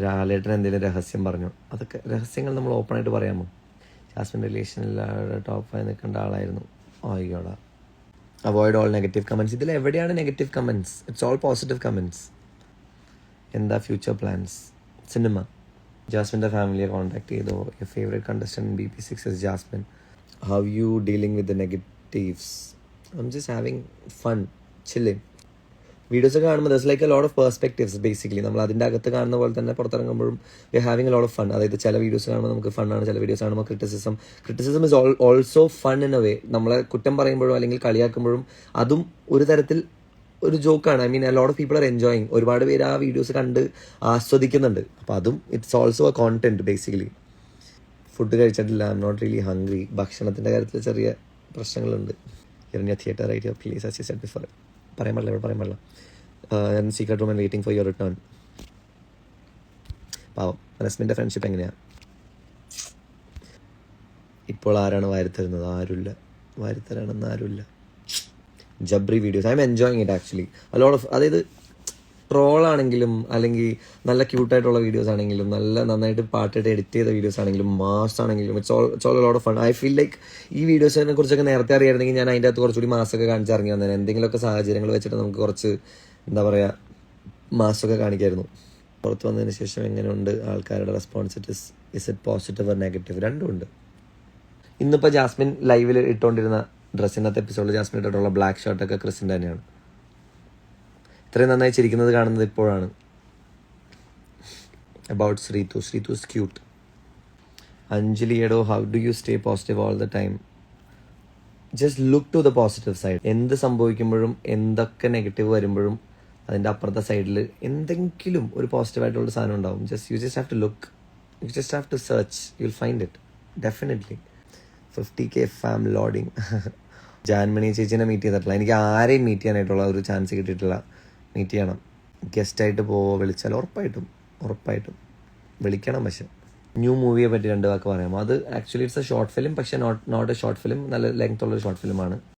ലാലേട്ടൻ എന്തെങ്കിലും രഹസ്യം പറഞ്ഞു, അതൊക്കെ രഹസ്യങ്ങൾ നമ്മൾ ഓപ്പണായിട്ട് പറയാമോ? ജാസ്മിൻ റിലേഷനിൽ ടോപ്പായി നിൽക്കേണ്ട ആളായിരുന്നു. ആയിക്കോടാ. Avoid all negative comments. ഇതിൽ എവിടെയാണ് negative comments? It's all positive comments. എന്താ ഫ്യൂച്ചർ പ്ലാൻസ്? സിനിമ. ജാസ്മിൻ്റെ ഫാമിലിയെ കോൺടാക്ട് ചെയ്തോ? Your favourite contestant BP6 is Jasmine. How you dealing with the negatives? I'm just having fun, chilling. വീഡിയോസൊക്കെ കാണുമ്പോൾ does like a lot of perspectives. Basically നമ്മൾ അതിൻ്റെ അകത്ത് കാണുന്ന പോലെ തന്നെ പുറത്തിറങ്ങുമ്പോഴും we are having a lot of fun. അതായത് ചില വീഡിയോസ് കാണുമ്പോൾ നമുക്ക് ഫണ്ണാണ്, ചില വീഡിയോസ് കാണുമ്പോൾ criticism is also fun in a way. നമ്മളെ കുറ്റം പറയുമ്പോഴും അല്ലെങ്കിൽ കളിയാക്കുമ്പോഴും അതും ഒരു തരത്തിൽ ഒരു ജോക്കാണ്. I mean a lot of people are enjoying. ഒരുപാട് പേര് ആ വീഡിയോസ് കണ്ട് ആസ്വദിക്കുന്നുണ്ട്. അപ്പോൾ അതും it's also a content basically. Food കഴിച്ചിട്ടില്ല, I'm not really hungry. ഭക്ഷണത്തിൻ്റെ കാര്യത്തിൽ ചെറിയ പ്രശ്നങ്ങളുണ്ട്. ഇറങ്ങിയ theatre right please as you said before. പറയാൻ പാടില്ല, ഇവിടെ പറയാൻ പാടില്ല. Secret room and waiting for your return. പാവം റസ്മിൻ്റെ ഫ്രണ്ട്ഷിപ്പ് എങ്ങനെയാണ്? ഇപ്പോൾ ആരാണ് വാരിത്തരുന്നത്? ആരുമില്ല. വാരിത്തരാണെന്ന് ആരുമില്ല. ജബ്രി videos I am enjoying it actually a lot of. അതായത് ട്രോളാണെങ്കിലും അല്ലെങ്കിൽ നല്ല ക്യൂട്ടായിട്ടുള്ള വീഡിയോസ് ആണെങ്കിലും നന്നായിട്ട് പാട്ടായിട്ട് എഡിറ്റ് ചെയ്ത വീഡിയോസ് ആണെങ്കിലും മാസ് ആണെങ്കിലും it's all a lot of fun. I feel like ഈ വീഡിയോസിനെ കുറിച്ചൊക്കെ നേരത്തെ അറിയായിരുന്നെങ്കിൽ ഞാൻ അതിൻ്റെ അകത്ത് കുറച്ചുകൂടി മാസമൊക്കെ കാണിച്ചിറങ്ങി വന്നേനെ. എന്തെങ്കിലുമൊക്കെ സാഹചര്യങ്ങൾ വെച്ചിട്ട് നമുക്ക് കുറച്ച് എന്താ പറയുക മാസമൊക്കെ കാണിക്കായിരുന്നു. പുറത്ത് വന്നതിന് ശേഷം എങ്ങനെയുണ്ട് ആൾക്കാരുടെ response? Is it positive or negative? രണ്ടും ഉണ്ട്. ഇന്നിപ്പോൾ ജാസ്മിൻ ലൈവിൽ ഇട്ടുകൊണ്ടിരുന്ന ഡ്രസ്സ്, ഇന്നത്തെ എപ്പിസോഡിൽ ജാസ്മിൻ ഇട്ടിട്ടുള്ള ബ്ലാക്ക് ഷർട്ടൊക്കെ ക്രിസിൻ്റെ തന്നെയാണ്. ഇത്രയും നന്നായി ചിരിക്കുന്നത് കാണുന്നത് ഇപ്പോഴാണ്. About Sreethu is cute. Anjali എടോ, how do you stay positive all the time? Just look to the positive side. എന്ത് സംഭവിക്കുമ്പോഴും എന്തൊക്കെ നെഗറ്റീവ് വരുമ്പോഴും അതിൻ്റെ അപ്പുറത്തെ സൈഡിൽ എന്തെങ്കിലും ഒരു പോസിറ്റീവായിട്ടുള്ള സാധനം ഉണ്ടാവും. You just have to look, you just have to search, you will find it definitely. 50K fam loading. Jaanmoni ചേച്ചീനെ മീറ്റ് ചെയ്തിട്ടില്ല. എനിക്ക് ആരെയും മീറ്റ് ചെയ്യാനായിട്ടുള്ള ഒരു ചാൻസ് കിട്ടിയിട്ടില്ല. മീറ്റ് ചെയ്യണം. ഗസ്റ്റായിട്ട് വിളിച്ചാൽ ഉറപ്പായിട്ടും വിളിക്കണം. പക്ഷെ ന്യൂ മൂവിയെ പറ്റി 2 വാക്ക് പറയാമോ? അത് actually it's A short film, പക്ഷേ നോട്ട് എ ഷോർട്ട് ഫിലിം. നല്ല ലെങ്ത് ഉള്ളൊരു ഷോർട്ട് ഫിലിമാണ്.